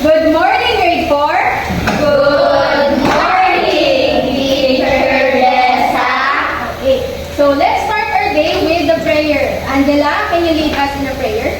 Good morning, grade 4. Good morning, Teacher Lesa. Okay, so let's start our day with the prayer. Angela, can you lead us in a prayer?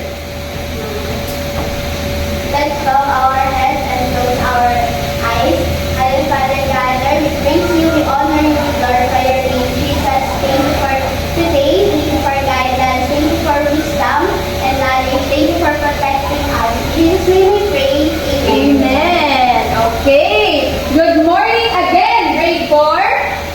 Let's bow our heads and close our eyes. Our Father God, Lord, we praise you, we honor you, we glorify your name, Jesus. Thank you for today, thank you for guidance, thank you for wisdom and knowledge, thank you for protecting us. In Jesus' name we pray. Amen. Okay, good morning again, grade 4.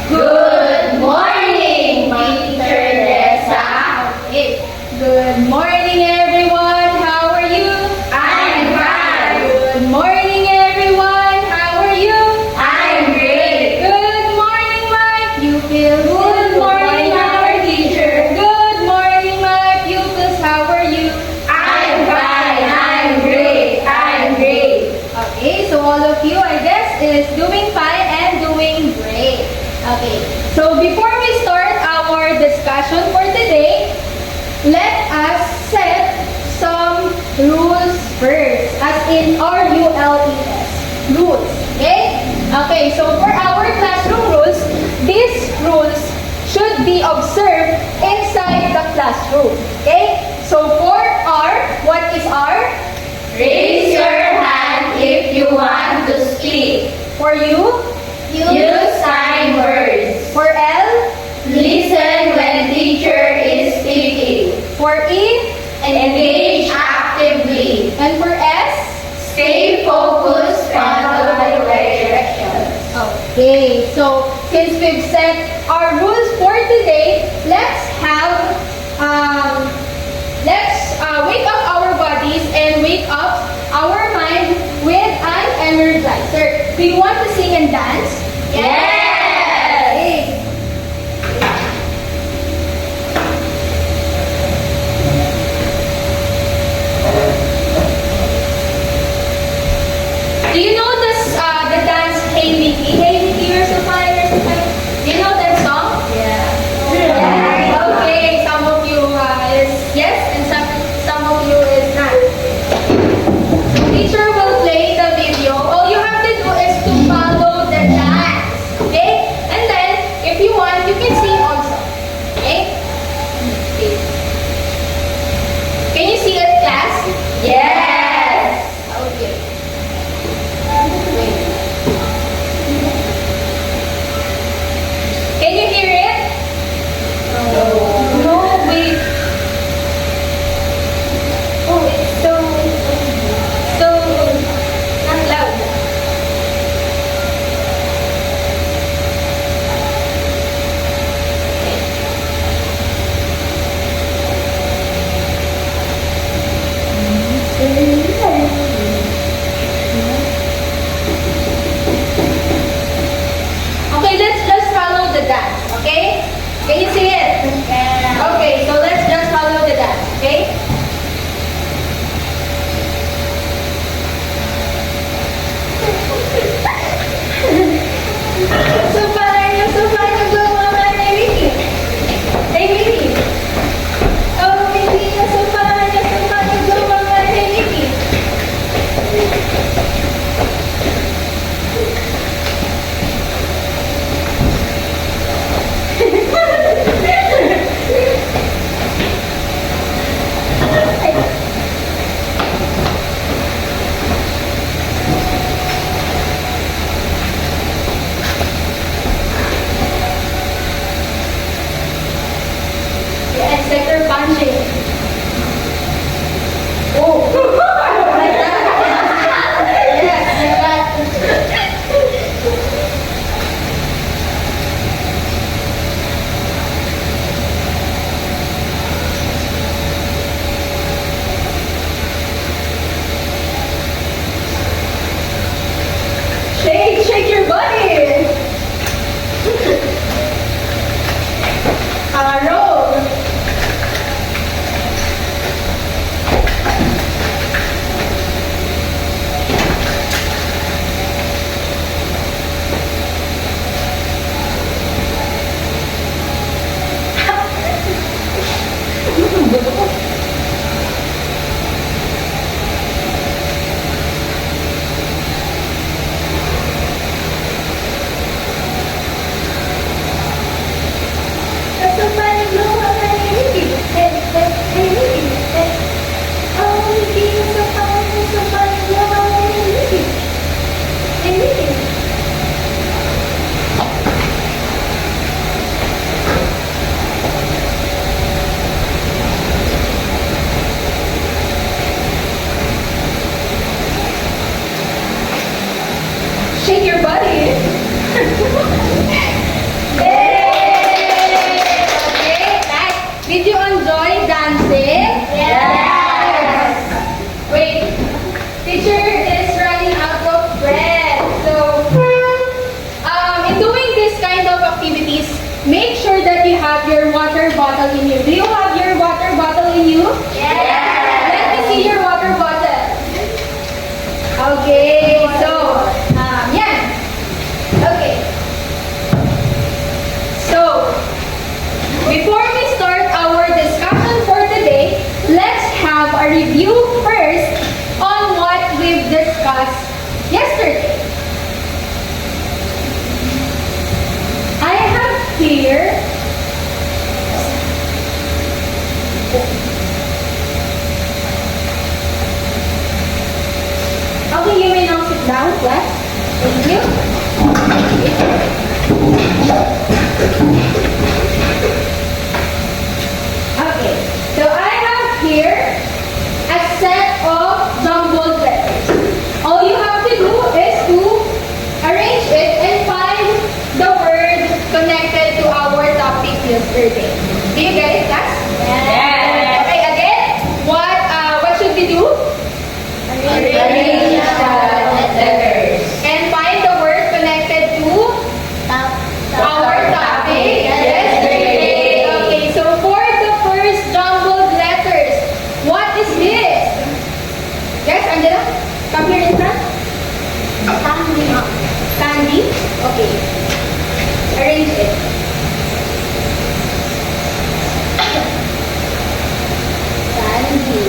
Good morning, Teacher Lesa. Okay, good morning, everyone. How are you? I'm fine. Good morning, everyone. How are you? I'm great. Good morning, my pupils. Good morning, our teacher. Good morning, my pupils. How are you? I'm fine. I'm great. I'm great. Okay, so all of you, I guess, is doing fine and doing great. Okay, so before we start our discussion for today, let us set some rules first, as in R-U-L-E-S, rules, okay? Okay, so for our classroom rules, these rules should be observed inside the classroom, okay? So for R, what is R? Raise your hand if you want to speak. For U? Use sign words. For L? Listen when teacher is speaking. For E? Engage actively. And for S? Stay focused, follow the directions. Okay, so since we've set our rules for today, let's wake up our bodies and wake up our mind with an energizer. Do you want to sing and dance? Yes! Okay. Do you know the dance Hey Mickey? Hey Mickey, you're so fine, you're so fine. Do you know that song? Yeah. Okay, some of you is yes and some of you is not. Teacher will play the video. All you have to do is to follow the dance. Okay? And then, if you want, you can sing also. Okay? Okay. Can you see it, class? Yes! Okay. have your water bottle in you. Do you have your water bottle in you? Let me see your water bottle. Okay, so, yan. Okay. So, before we start our discussion for today, let's have a review first on what we've discussed yesterday. I have here okay, you may now sit down, class. Thank you. Okay, so I have here a set of jumbled letters. All you have to do is to arrange it and find the word connected to our topic yesterday. Do you get it, class? Yes. Okay, again, what should we do? Arrange the letters. And find the word connected to our topic yesterday. Okay, so for the first jumbled letters, what is this? Yes, Angela? Come here in front. Candy? Okay. Arrange it. Candy.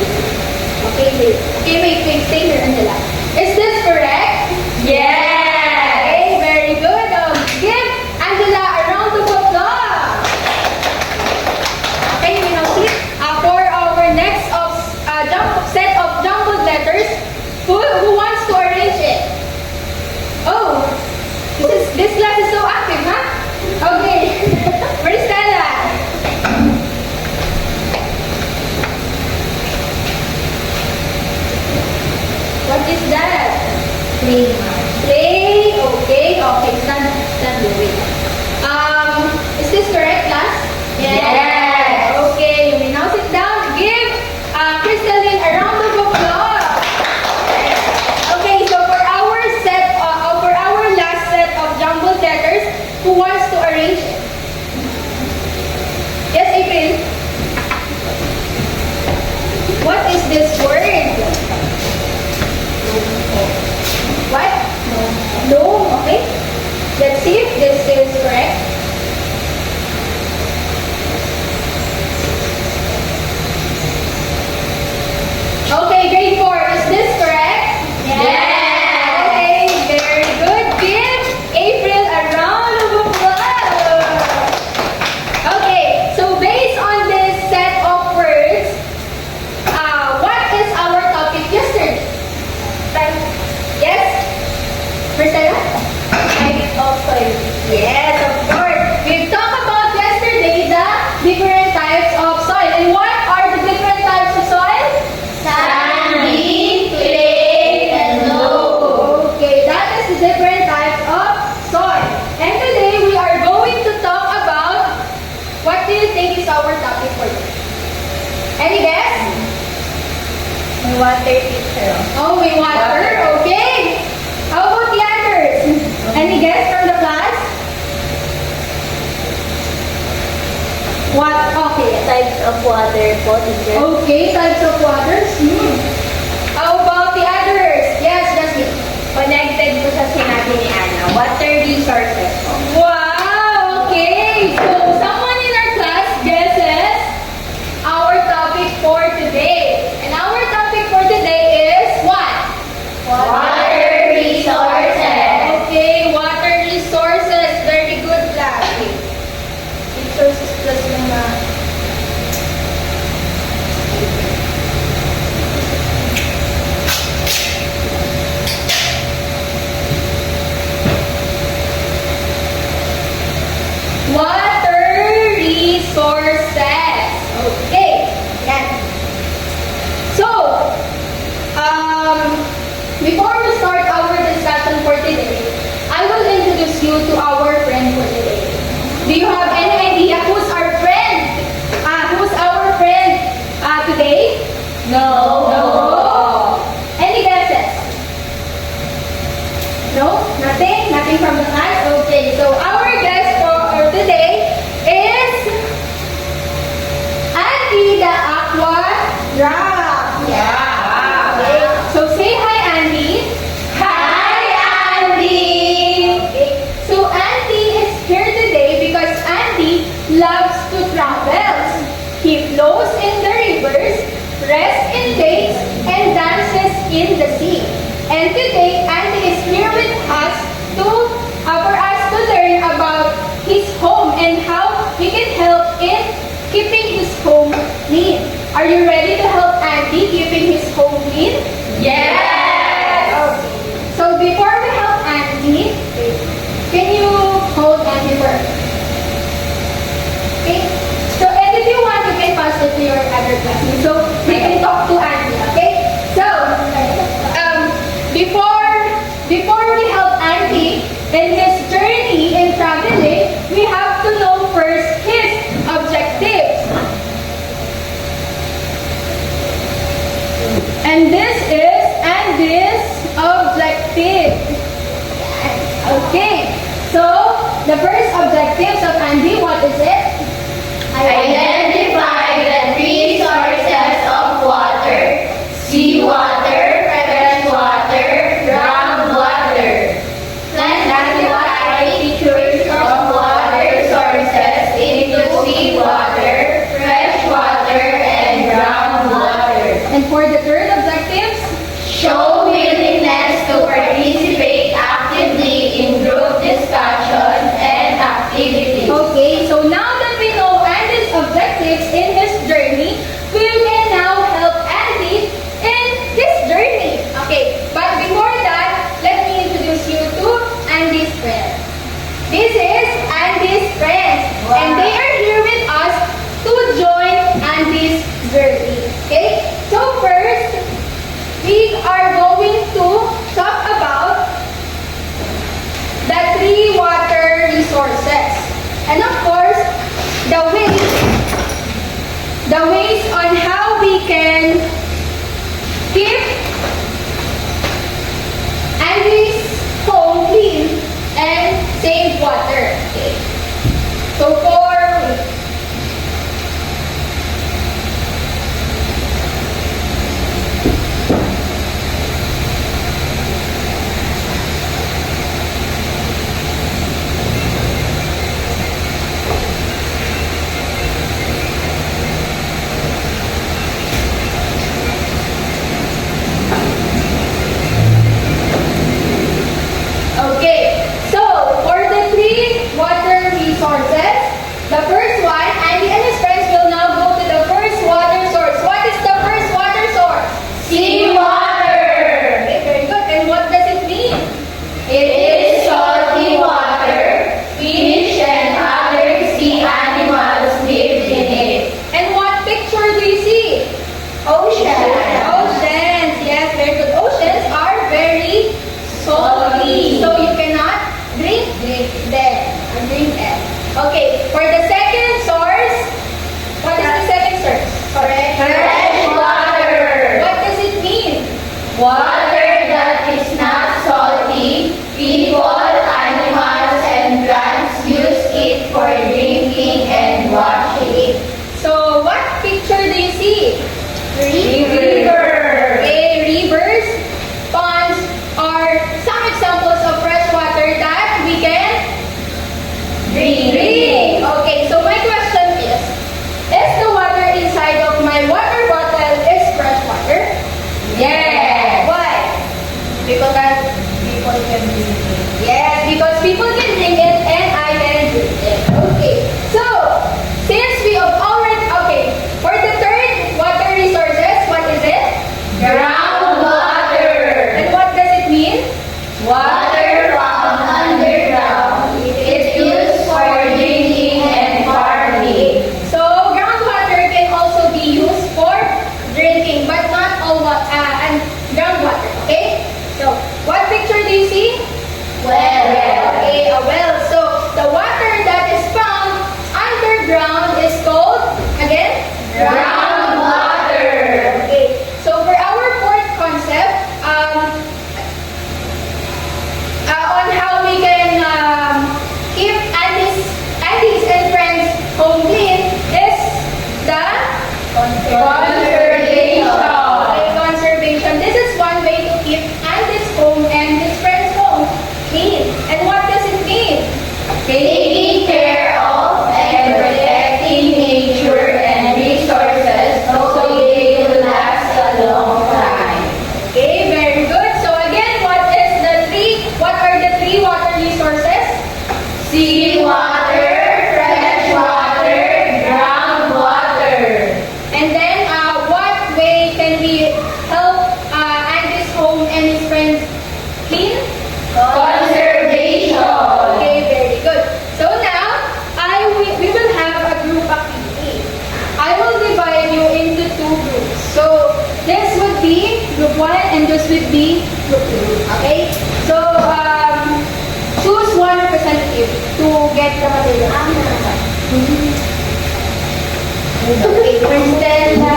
Okay, wait. Okay, wait. Stay here, Angela. Is this correct? Okay, very good. Give Angela a round of applause. Okay, we now see for our next set of jumbled letters. Who wants to arrange it? Oh, this class is so active, huh? Okay, Maristela. What is that? Play. Okay. Stand wait. Is this correct, class? Yes. Okay, you may now sit down. Give Crystalline a round of applause. Okay, so for our last set of jumbled letters, who wants to arrange it? Yes, April. What is this word? What? No. Okay. Let's see if this is correct. Okay, grade 4. Is this correct? Okay, very good. Give April a round of applause. Okay, so based on this set of words, what is our topic yesterday? Yes? Marcella? Type of soil. Yes, of course. We've talked about yesterday the different types of soil. And what are the different types of soil? Sandy, clay, and loam. Okay, that is the different types of soil. And today we are going to talk about what do you think is our topic for today? Any guess? Water teacher. Oh, we water. Okay. How about the others? Any guess from the class? What? Okay. Types of water po, teacher. Okay, types of waters. How about the others? Yes, Jasmine. Connected po sa sinabi ni Ana. Water resources po. Wow! Okay. So, someone in our class guesses our topic for today. And our topic for today is what? Water resources. Okay, water resources. Very good, class. Okay. Resources plus mga... Water resources. Okay. Yan. So, before we start our discussion for today, I will introduce you to our friend for today. Do you have any idea who's our friend? Who's our friend today? No. Any guesses? No? Nothing? Nothing from the class? Okay, so our guest for today is And today, Andy is here with us for us to learn about his home and how we can help in keeping his home clean. Are you ready to help Andy keeping his home clean? Yes! Okay. So before we help Andy, can you hold Andy for a minute? Okay? So, and if you want, you can pass it to your other classmates. So, we can talk to Andy, okay? So, before we help Andy in his journey in traveling, we have to know first his objectives. And this is Andy's objective. Okay. So, the first objectives of Andy, what is it? Identify the 3 sources of water: seawater, fresh water, groundwater. Classify features of water sources into seawater, fresh water, and groundwater. And for the third objectives, Show willingness to participate actively in group discussion and activities. okay, so now that we know Andy's objectives in his journey, we can now help Andy in his journey. Okay, but before that, let me introduce you to Andy's friends. This is Andy's friends, and they are here with us to join Andy's journey. Okay, so first, we are going to talk about the 3 water resources. And of course, the ways on how we can keep Andy's home clean and save water. Okay. So okay, so for the 3 water resources, the first one, Andy and his friends will now go to the first water source. What is the first water source? Seawater. Okay, very good. And what does it mean? It is salty water. Fish and other sea animals live in it. And what picture do you see? Ocean. Oceans. Yes, very good. Oceans are very salty. So you cannot drink them. Or drink them. Okay, for the second source, what is the second source? Fresh water. What does it mean? Water that is not salty. People, animals, and plants use it for drinking and washing. So what picture do you see? River. Okay, rivers, ponds are some examples of fresh water that we can drink. Okay, so my question is the water inside of my water bottle is fresh water? Yes. Why? Because people can drink it. Yes, because people can drink it and I can drink it. Okay, so since we have already, okay, for the third water resources, what is it? Groundwater. And what does it mean? Water from underground. It's used for drinking and farming. So groundwater can also be used for drinking, but not all and groundwater. Okay. So what picture do you see? Well, Okay, a well. So the water that is found underground is called again groundwater. Okay. So for our fourth concept, on how we can keep Andy's and friends home clean is the Conservation. Okay, conservation. This is one way to keep Andy's home and his friends' home clean. And should be okay? So, choose one representative to get the material. Okay, Stella.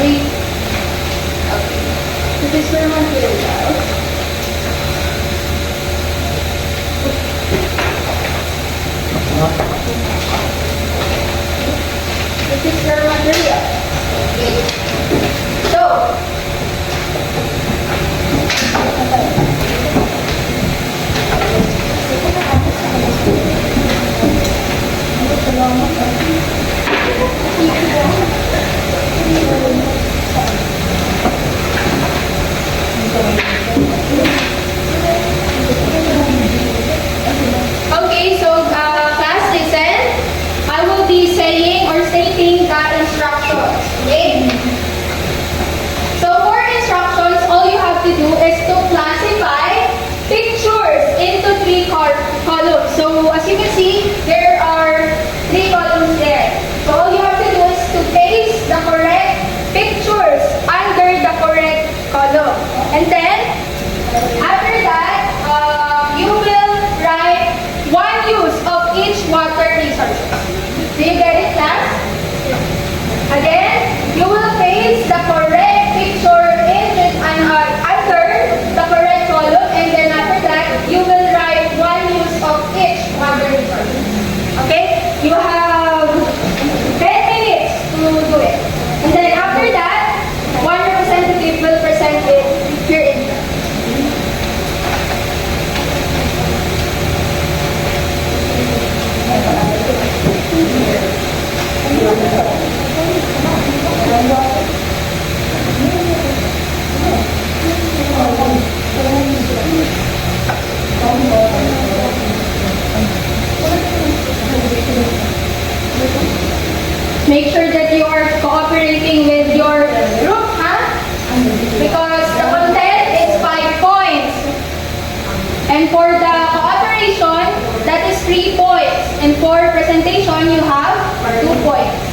Wait. Okay. This is for materials. This is your material. Okay. So, okay, so class listen. I will be saying or stating the instructions. Okay? So for instructions, all you have to do is to classify pictures into three columns. So as you can see, there are three columns there. So all you have to do is to paste the correct pictures under the correct column. And then, after that, you will write one use of each water resources. Do you get it, class? Again, you will paste the correct picture under the correct column, and then after that, you will write one use of each water resources. Okay? You have 10 minutes to do it. And then after that, one representative will present it here in class. Make sure that you are cooperating with your group, huh? Because the content is 5 points. And for the cooperation, that is 3 points. And for presentation, you have 2 points.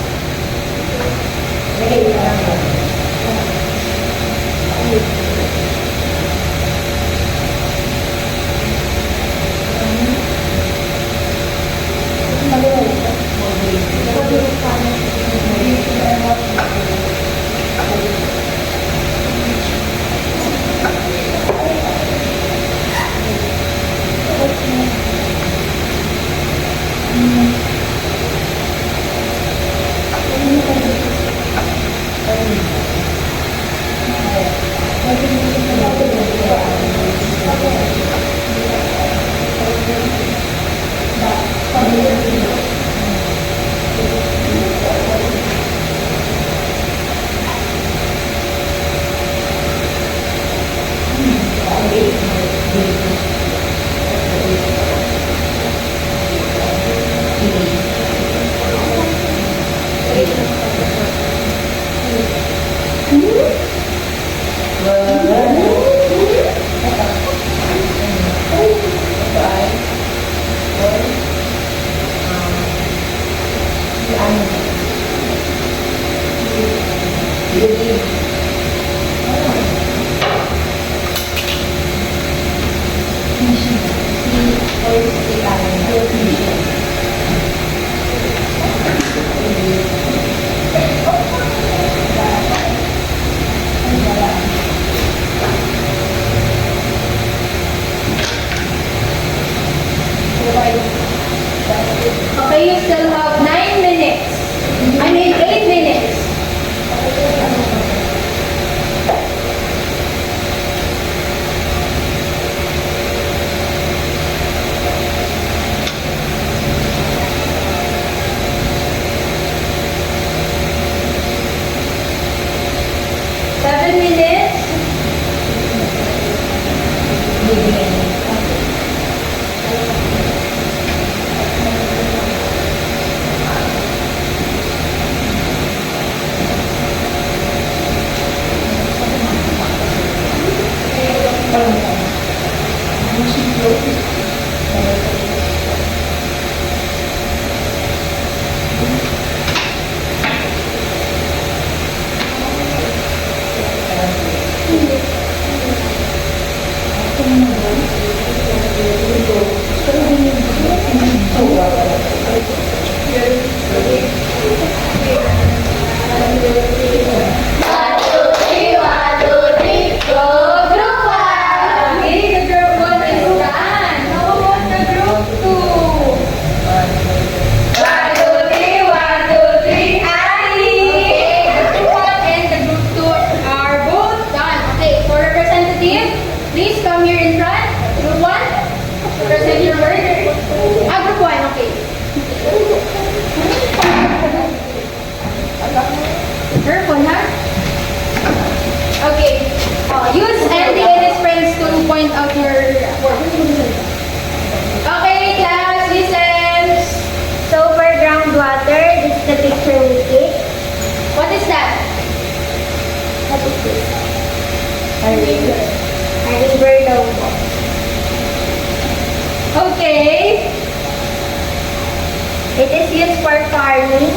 One, two, three, go! Group one! Okay, the group 1 is done. How about the group 2? One, two, three, Okay, the group 1 and the group 2 are both done. Okay, for representative, please come here in front. Group 1, present your word. Group 1, okay. Careful, ha? Okay. Use Andy and his friends to point out your work. Okay, class, listen. So for groundwater, this is the picture we take. What is that? What is this? A river. A river daw po. Okay. It is used for farming.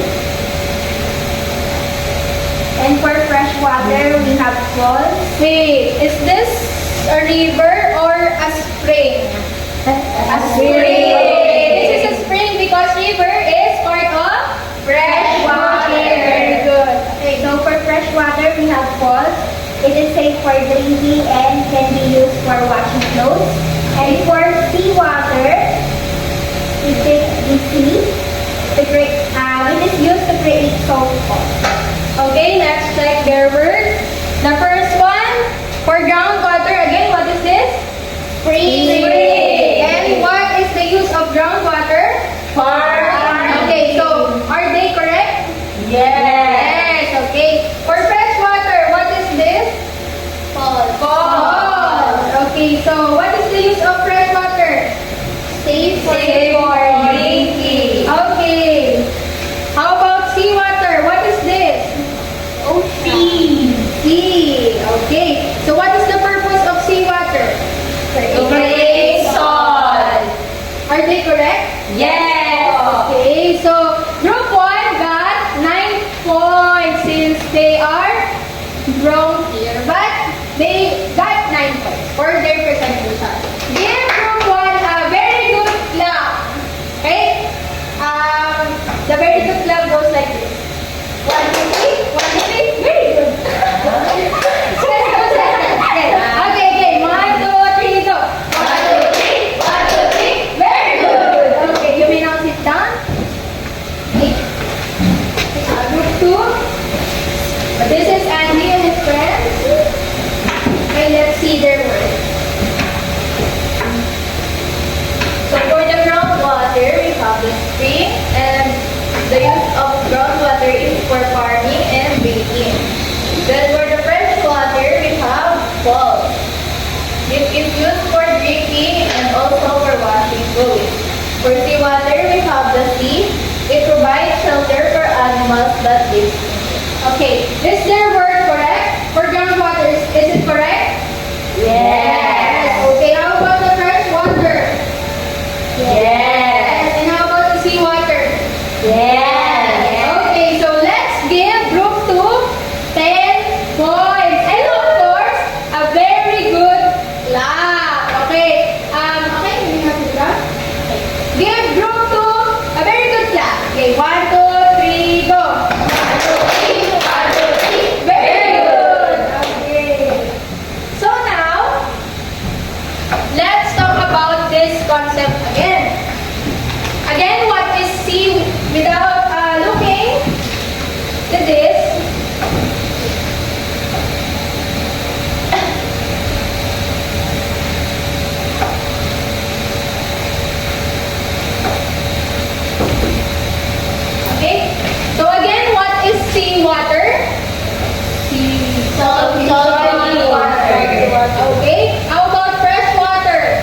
And for fresh water, we have falls. Wait, is this a river or a spring? A Okay, this is a spring because river is part of fresh water. Very good. Okay, so for fresh water, we have falls. It is safe for drinking and can be used for washing clothes. And for seawater, it is the sea. It is used to create salt falls. Okay, let's check their words. The first one, for groundwater, again, what is this? Spring. And what is the use of groundwater? Okay, so are they correct? Yes, okay. For fresh water, what is this? Falls. Okay, so what is the use of fresh water? Safe for drinking. Okay. How about seawater? What is this? Sea. Okay. So what is the purpose of seawater? Create salt. Are they correct? Yes. Okay. So group 1 got 9 points since they are wrong here. But they got 9 points for their presentation. Give group 1 a very good clap. Okay? The very good clap goes like this. 1, 2, 3. 1, 2, 3. Very good. Okay, okay. 1, 2, 3, go. 1, 2, 3. Very good. Okay, you may now sit down. Okay. Group 2. This is Andy and his friends. Okay, let's see their work. So for the groundwater, we have the spring, and the use of groundwater is for farming and drinking. Then for the fresh water, we have falls. It is used for drinking and also for washing clothes. For seawater, we have the sea. It provides shelter for animals that live in it. Okay, is their word correct? For groundwater, is it correct? Yes. Okay, how about the fresh water? Yes. And how about the seawater? Yes. Okay, so let's give group 2 10 points. And of course, a very good clap. Okay. Okay, we have to clap. Give group 2 a very good clap. Okay, 1, 2, 3, go. 1, 2, 3. 1, 2, 3. Very good. Okay. So now, let's talk about this concept again. Again, what is sea without looking at this? Okay. So again, what is seawater? Salty water. Okay. How about fresh water?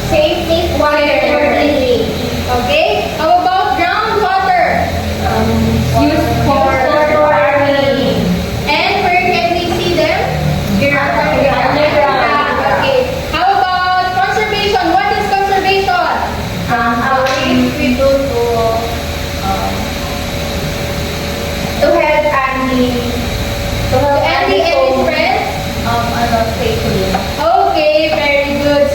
Safe water for drinking. Okay. How about groundwater? Used for farming. And where can we see them? Underground. Okay. How about conservation? What is conservation? We do to help Andy and his friends? safely. Okay, very good.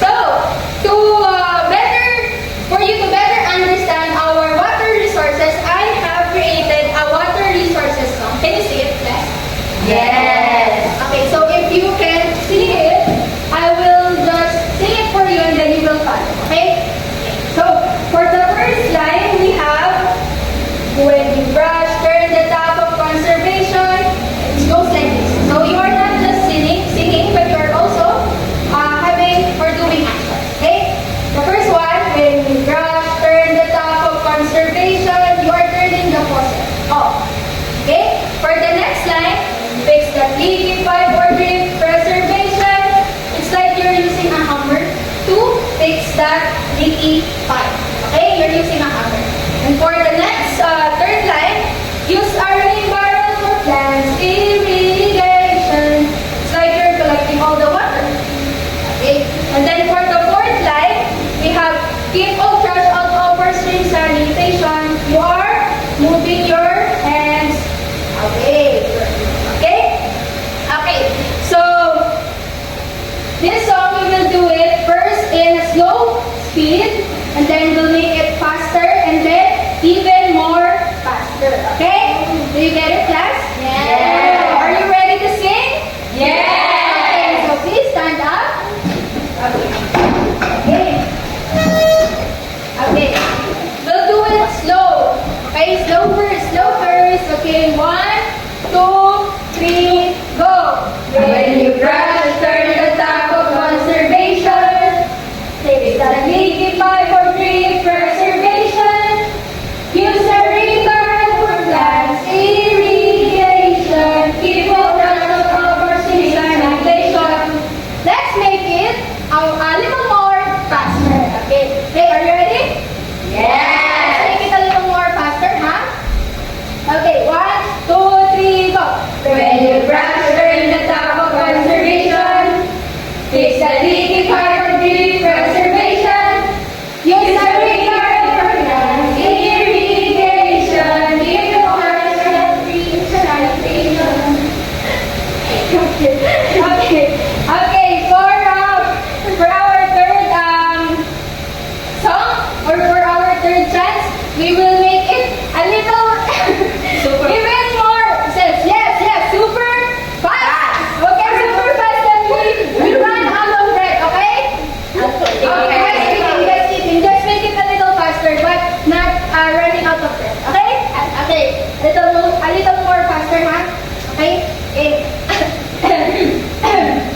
this song we will do it first in a slow speed, and then we'll make it faster, and then even more faster. Okay? Do you get it, class? Yeah. Are you ready to sing? Yeah. Okay, so please stand up. Okay. Okay. We'll do it slow. Okay, slow first, slow first. Okay, 1, 2, 3, go. When you brush, turn the tap of conservation. Take the leaky pipe for tree preservation. Use a river for plants irrigation. Keep a brush of cover sanitation. Let's make it a little more faster. Okay, hey, are you ready? Let's make it a little more faster, huh? Okay, 1, 2, 3, go. When you brush, turn the tap of conservation. Fix the leaky pipe for tree preservation. Use a river for plants irrigation. Keep your hands on tree sanitation. Okay. For our third song, or for our third chance, we will make it a little even more. Yes, super fast. Okay, super fast, and we run out of breath. Okay. Just kidding. Just make it a little faster, but not running out of breath. Okay. Okay. A little more faster, huh? Okay.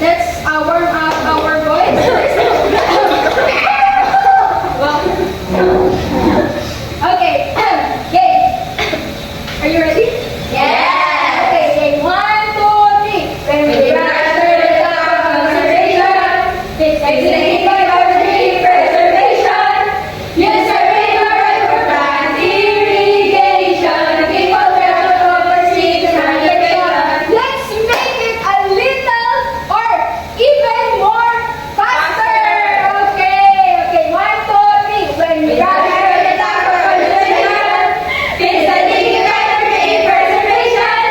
Let's warm up our voice first. Okay. Are you ready? Yes. Okay. 1, 2, 3. When we brush the tap of conservation, fix the leaky pipe for tree preservation. Use a river for plant irrigation. Keep a brush of cover seeds sanitation. Let's make it a little or even more faster. Okay. 1, 2, 3. When we brush the tap of conservation, fix the leaky pipe for tree preservation.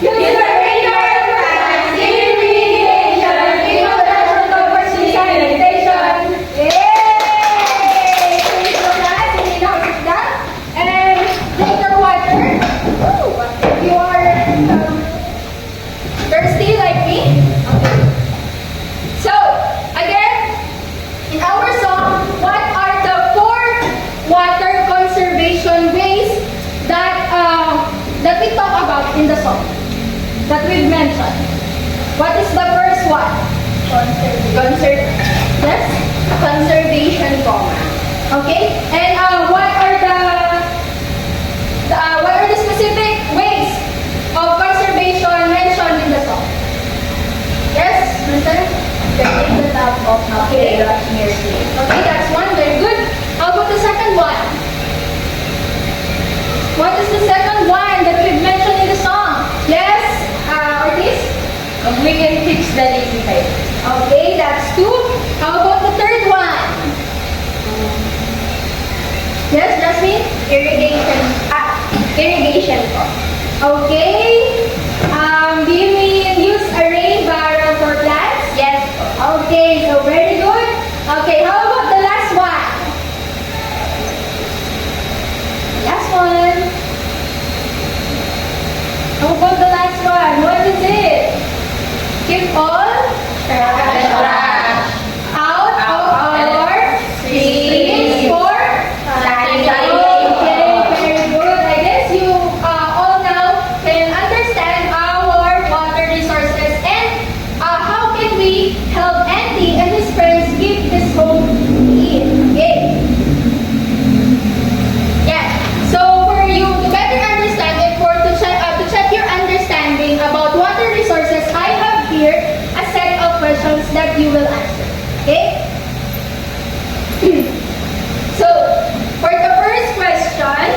Use a river for plant irrigation. Keep a brush of cover seeds sanitation. Yay! Thank you, guys. Hindi na sit down. And take your water. If you are thirsty like me. Okay. So, again, in our song, what are the 4 water conservation ways that we talk about in the song? That we've mentioned. What is the first one? Yes? Conservation command. Okay. And what are the specific ways of conservation mentioned in the song? Yes, Mr. Turning the tap of Okay. brush near tree. Okay, that's one. Very good. How about the second one? What is the second one that we've mentioned in the song? Yes, Ortiz? We can fix the leaky pipe. Okay, that's 2. How about the third one? Yes, Jasmine? Irrigation. Irrigation po. Okay. Do you mean use a rain barrel for plants? Yes po. Okay, so very good. Okay, how about the last one? Last one. How about the last one? What is it? Keep all Trash. out of our streams for Sanitation. Okay, very good. I guess you all now can understand our water resources and how can we help Andy and his friends keep this home clean. Okay. Yeah. So for you to better understand and to check your understanding about water resources, I have here a set of questions that you will answer. Okay? So, for the first question,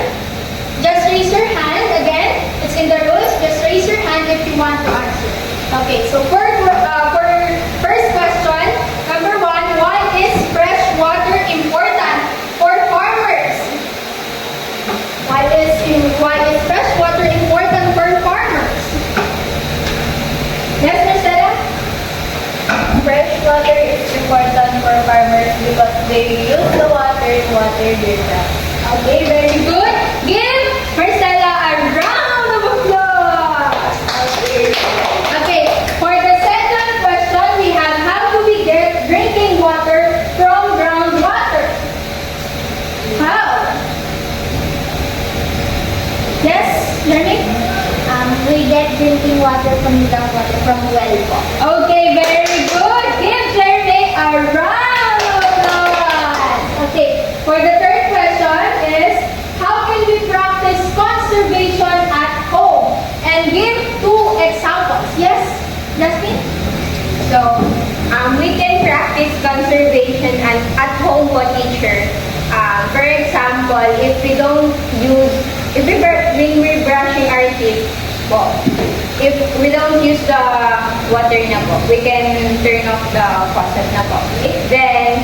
just raise your hand. Again, it's in the rules. Just raise your hand if you want to answer. Okay, so for first question, number 1, why is fresh water important for farmers? Why is fresh water important for farmers? Yes, Marcela? fresh water is important for farmers because they use the water to water their crops. Okay, very good. Give Marcella a round of applause. Okay, for the second question, we have how do we get drinking water from groundwater? How? Yes, Jeremy? We get drinking water from groundwater from well po. Okay, very good. Give Jeremy a round of applause. Okay, for the third question is, how can we practice conservation at home? And give two examples. Yes, Jasmine? So, we can practice conservation and at home po, teacher. For example, when we're brushing our teeth po, if we don't use the water na po, we can turn off the faucet na po. Then,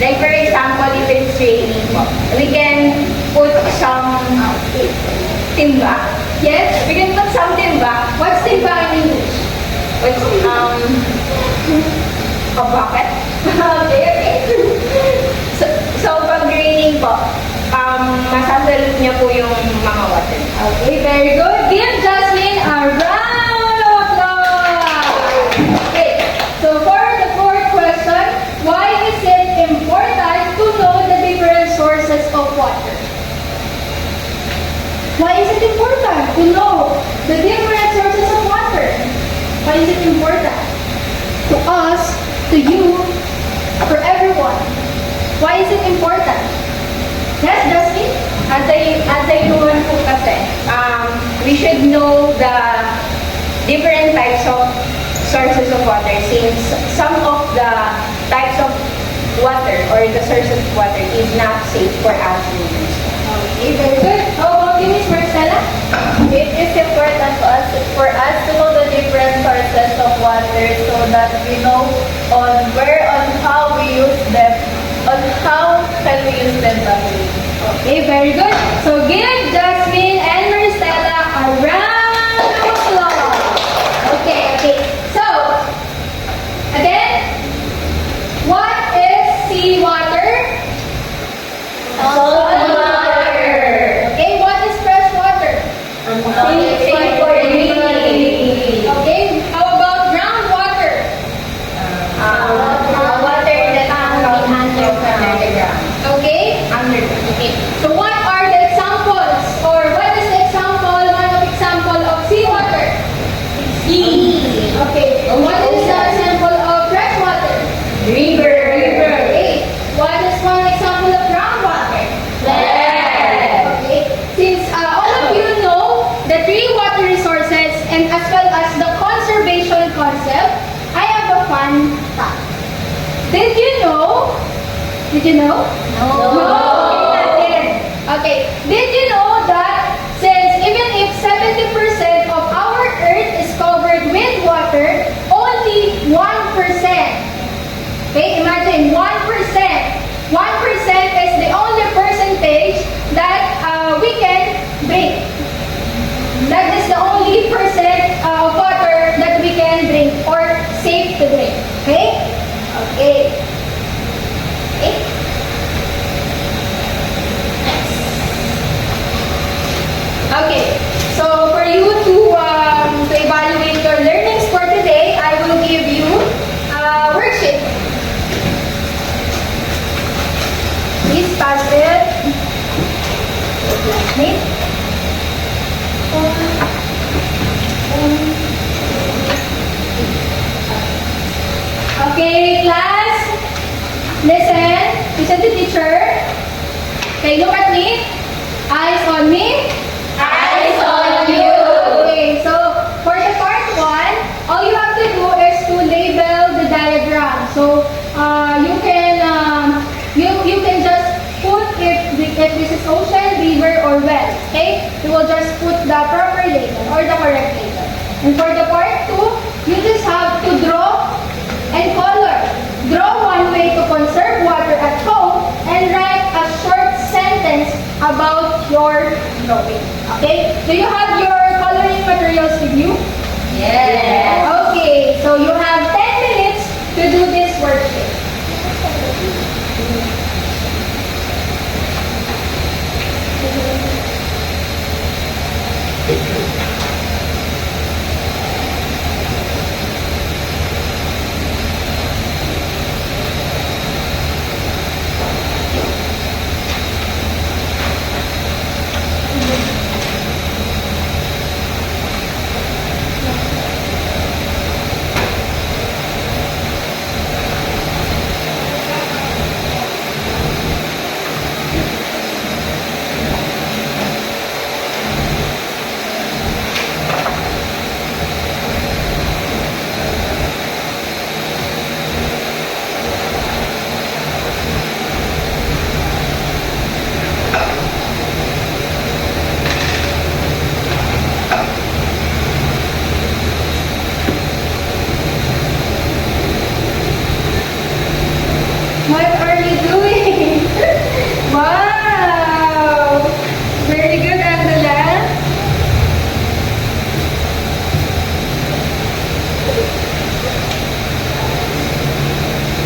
like for example, if it's raining po, we can put some timba. Yes, We can put some timba. what's timba in English? What's, a bucket? Okay. So pag raining po, masasalot niya po yung mga water. Okay, very good. Give Jasmine a round of applause. Okay, so for the fourth question, why is it important to know the different sources of water? Why is it important to know the different sources of water? Why is it important? To us, to you, for everyone. Why is it important? Yes, Jasmine? As a human po kasi, we should know the different types of sources of water since some of the types of water or the sources of water is not safe for us humans. Okay, very good. How about you, Miss Marcella? It is important for us to know the different sources of water so that we know on how we use them, on how can we use them properly. Okay, very good. So give Jasmine and Marcella a round of applause. Okay. So, again, what is seawater? Salt water. Okay, what is fresh water? Safe for drinking. Okay, how about groundwater? Water that comes from the ground. Okay, Okay. so what are the examples or what is the example, one of example of seawater? Sea. Okay, what is the example of fresh water? River. Okay, what is one example of groundwater? Well. Okay, since all of you know the three water resources and as well as the conservation concept, I have a fun fact. Did you know? Did you know? No. Okay, did you know that since even if 70% of our earth is covered with water, only 1%, okay, imagine 1%, 1% is the only percentage that we can drink. That is the only percent of water that we can drink or safe to drink. Okay? Okay. Okay. Okay. So for you to evaluate your learnings for today, I will give you a worksheet. Please pass it. Okay, class. Listen. Listen to teacher. Okay, look at me. Eyes on me. Eyes on you. Okay, so for the part 1, all you have to do is to label the diagram. So you can just put if this is ocean, river, or well. Okay, you will just put the proper label or the correct label. And for the part 2, you just have to draw and color. Draw one way to conserve water at home and write a short sentence about your drawing. Okay? Do you have your coloring materials with you? Yes. Okay, so you have 10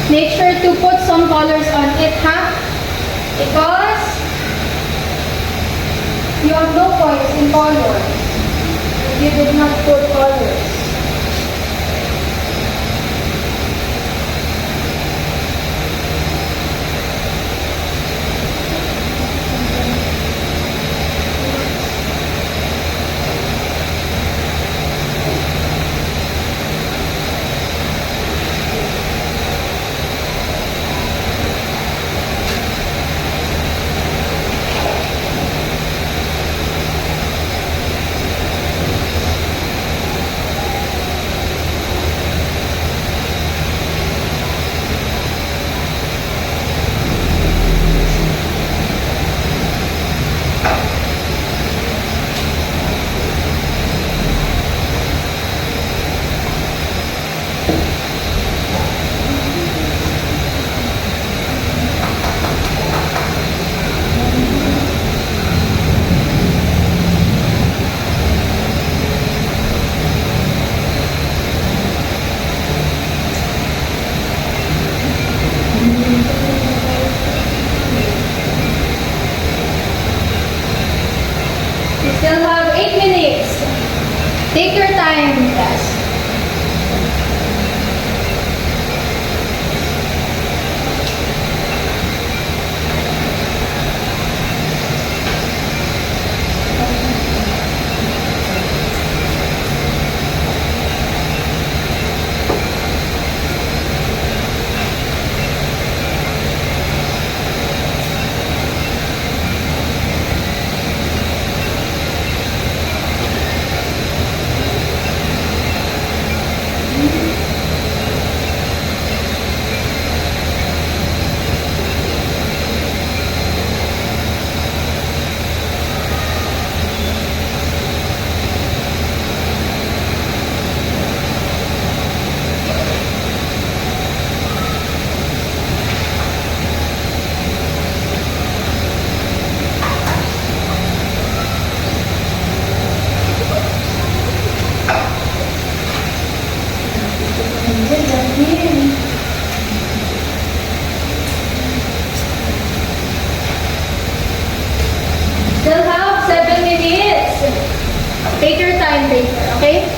make sure to put some colors on it, ha? Because you have no points in colors. You did not put colors. You still have 8 minutes. Take your time, class. Still have 7 minutes. Take your time, paper, okay?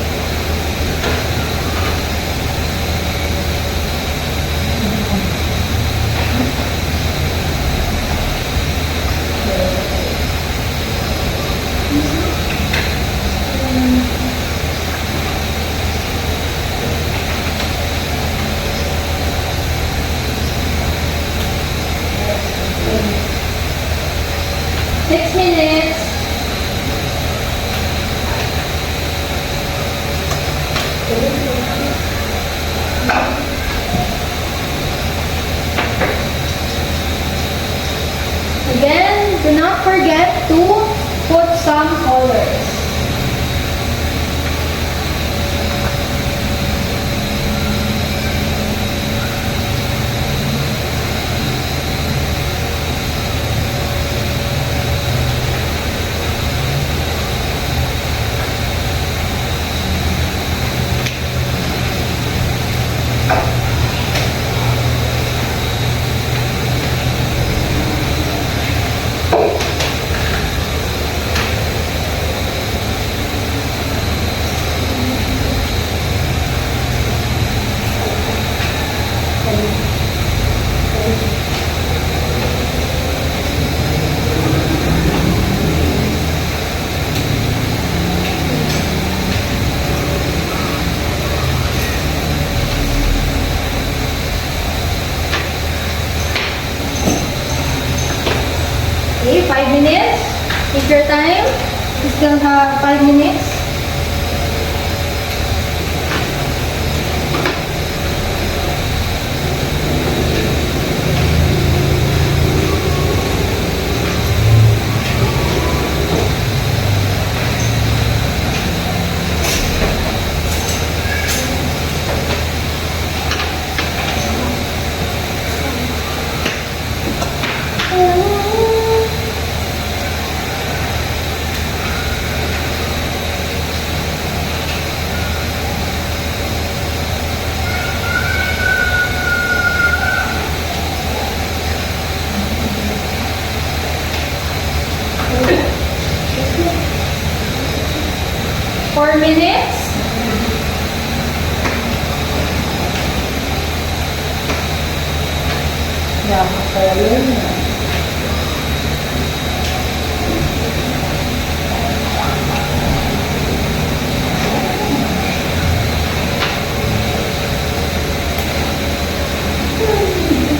Six minutes. Again, do not forget to put some colors. Okay, 5 minutes. Take your time. You still have 5 minutes.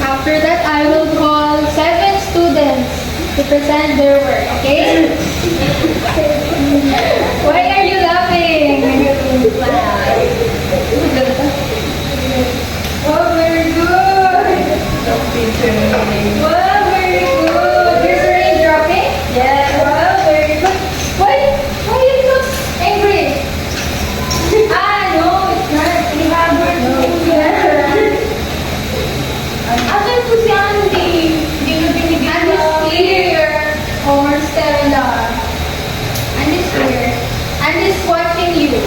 After that, I will call 7 students to present their work, okay? Why are you laughing? Oh, very good. Wow, very good. There's a rain dropping? Yes. Wow, very good. Why you look angry? No, it's not. We have work to do. Asan po si Andy? Hindi na binigyan Andy's here. Or Stella. Andy's here. Andy's watching you.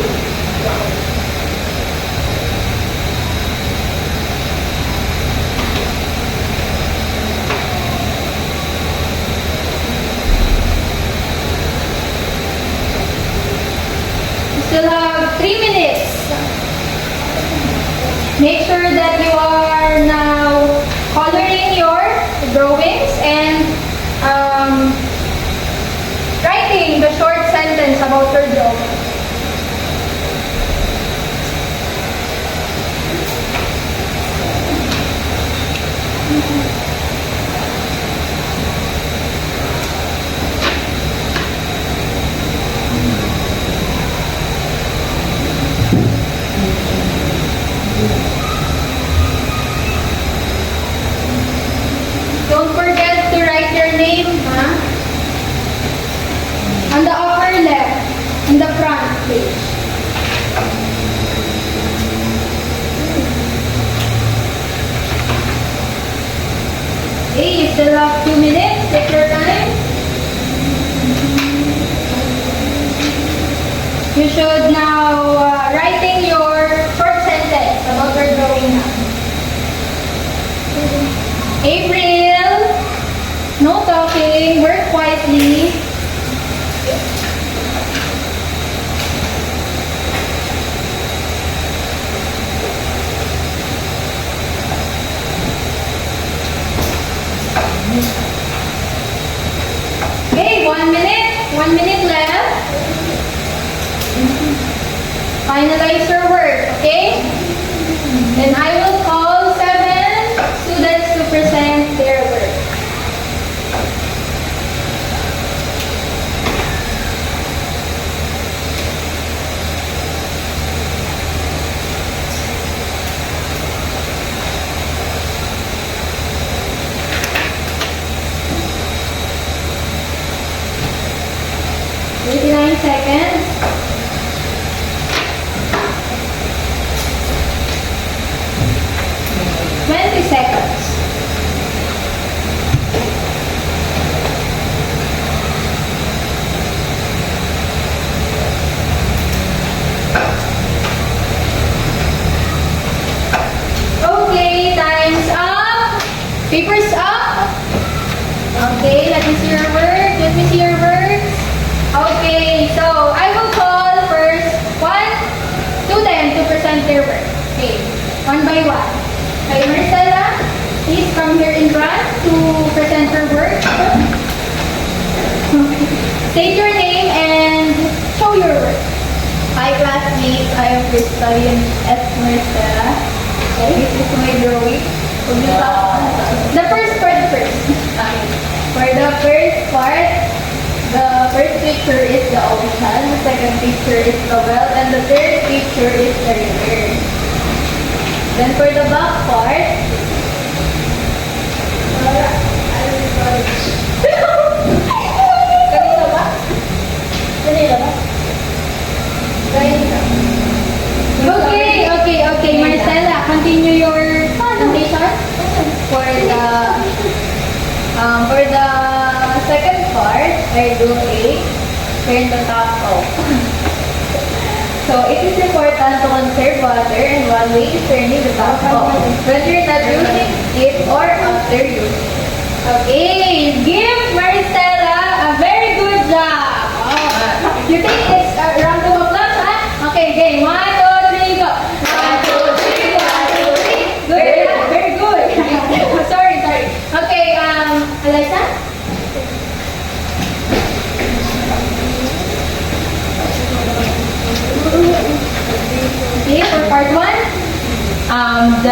You still have 3 minutes. Make sure that you are now coloring your drawings and writing the short sentence about your drawing. Don't forget to write your name, huh? On the upper left, in the front page. Okay, you still have 2 minutes. Take your time. You should now writing your short sentence about your drawing now. April, no talking, work quietly. Okay, 1 minute. 1 minute left. Finalize your work, okay? Then I will call 7 students to present their work. Nine seconds. Seconds. Okay, time's up. Paper's up. Okay, let me see your work. Let me see your works. Okay, so I will call first 1 student to present their work. Okay, one by one. Okay, Marcela, please come here in front to present your work. State your name and show your work. Hi classmates, I am Crystalline S. Marcela. This is my drawing. The first part first. For the first part, the first picture is the ocean, the second picture is the well, and the third picture is the river. Then for the back part, kanina ba? Kanina ba? Kanina. Okay, Marcela, continue your presentation. For the second part, I do a turn the tap off. So it is important to conserve water, and one way is turning the tap off, whether you're not using it or after using it. Okay, give Marcela a very good job. Oh. You think it's a round of applause, huh? Okay, game. 1, 2, 3, go. 1, 2, 3, 1, 2, 3. Good, very good. Sorry. Okay,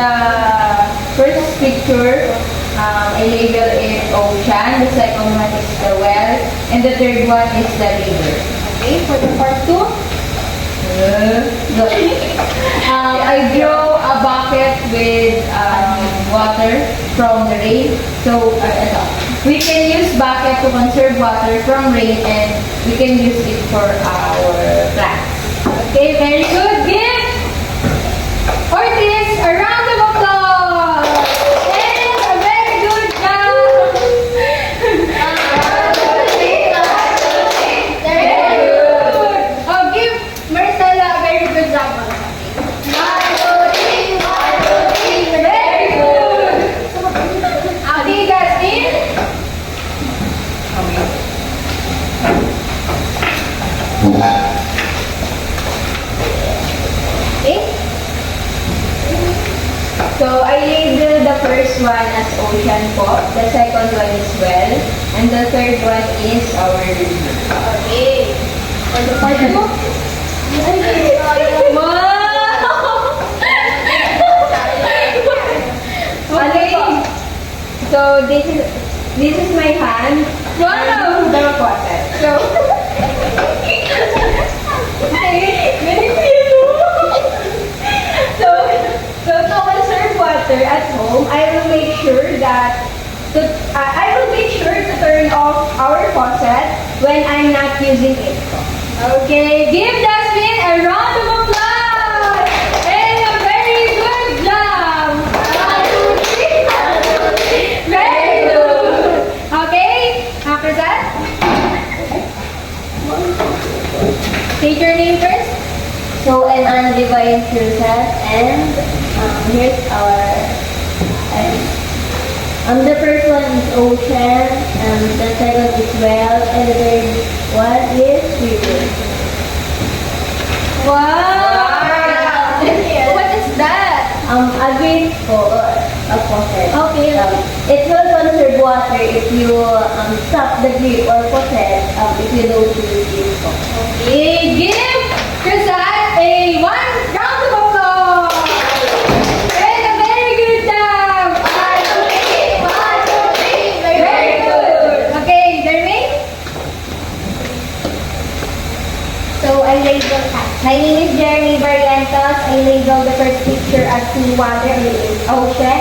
the first picture, I label it ocean. The second one is the well. And the third one is the river. Okay, for the part 2. I draw a bucket with water from the rain. So, we can use bucket to conserve water from rain and we can use it for our plants. Okay, very good. Give Ortiz a round of applause. And a very good job. Very good. Oh, give Marcela a very good job. Very good. Okay, Gastin. Okay. So, I labeled the first one as ocean po, the second one is well, and the third one is our river. Okay. For the part 2? Wow! Okay. So, this is my hand. Wow! The water. So, So to conserve water at home, I will make sure to turn off our faucet when I'm not using it. Okay, give Dasmin a round of applause and a very good job. Very good. Okay, after that, state your name first. So, I'm Divine Cruzat, and here's our. The first one is ocean, the second is well, and the third one is river. Wow! What is that? A green for a faucet. Okay. It will conserve water if you stop the drip or faucet if you don't use it. Okay, give Cruzat a one round of applause. And a very good job. Very good. Okay, Jermaine? So, I label, my name is Jeremy Barrientos. I label the first picture as seawater, which is ocean.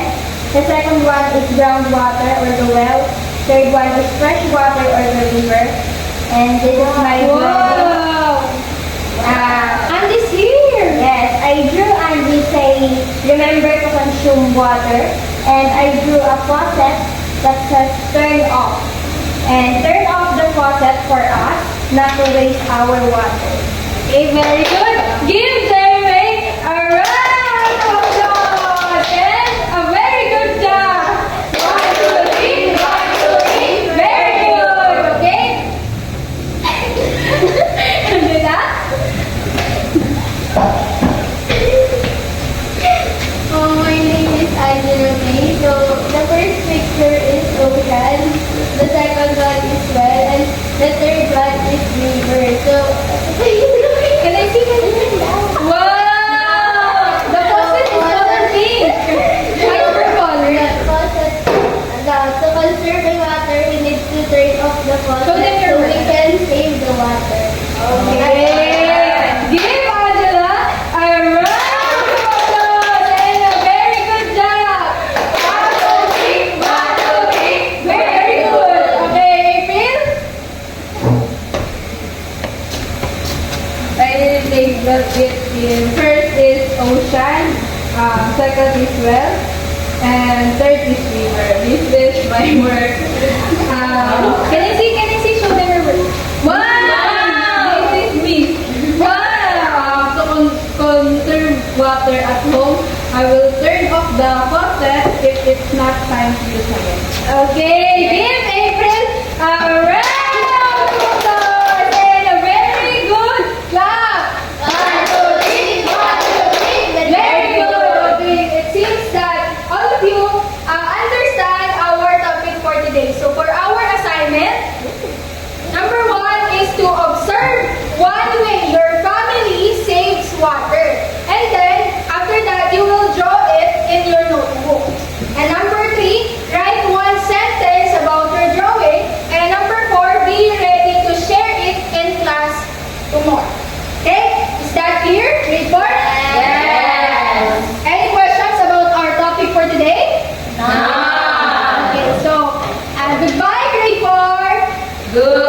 The second one is groundwater or the well. Third one is fresh water or the river. And this is my drawing. Wow. Andy's here. Yes, I drew Andy saying, remember to consume water. And I drew a faucet that says turn off. And turn off the faucet for us, not to waste our water. Okay, very good. Give Jeremy a round of applause and a very good job. 1, 2, 3, 1, 2, 3. Very good. Okay. And then that. My name is Angela May. So, the first picture is ocean. The second one is well. And the third one is river. So, Can I see? Wow! The faucet is color pink. Hyper color. to conserve the water, we need to turn off the faucet So then you're we can save the water. Okay. Give Angela a round of applause and a very good job. 1, 2, 3, 1, 2, 3. Very good. Okay, April? I label it in first is ocean, second is well, and third is river. This is my work. Can I see? Show them your work. Wow! This is me. Wow! To conserve water at home, I will turn off the faucet if it's not time to use again. Okay, give April a round of applause and a very good clap. 1, 2, 3, 1, 2, 3. Very good. It seems that all of you understand our topic for today. So for our assignment, number 1 is to observe one way your family saves water. And then, after that, you will draw it in your Good.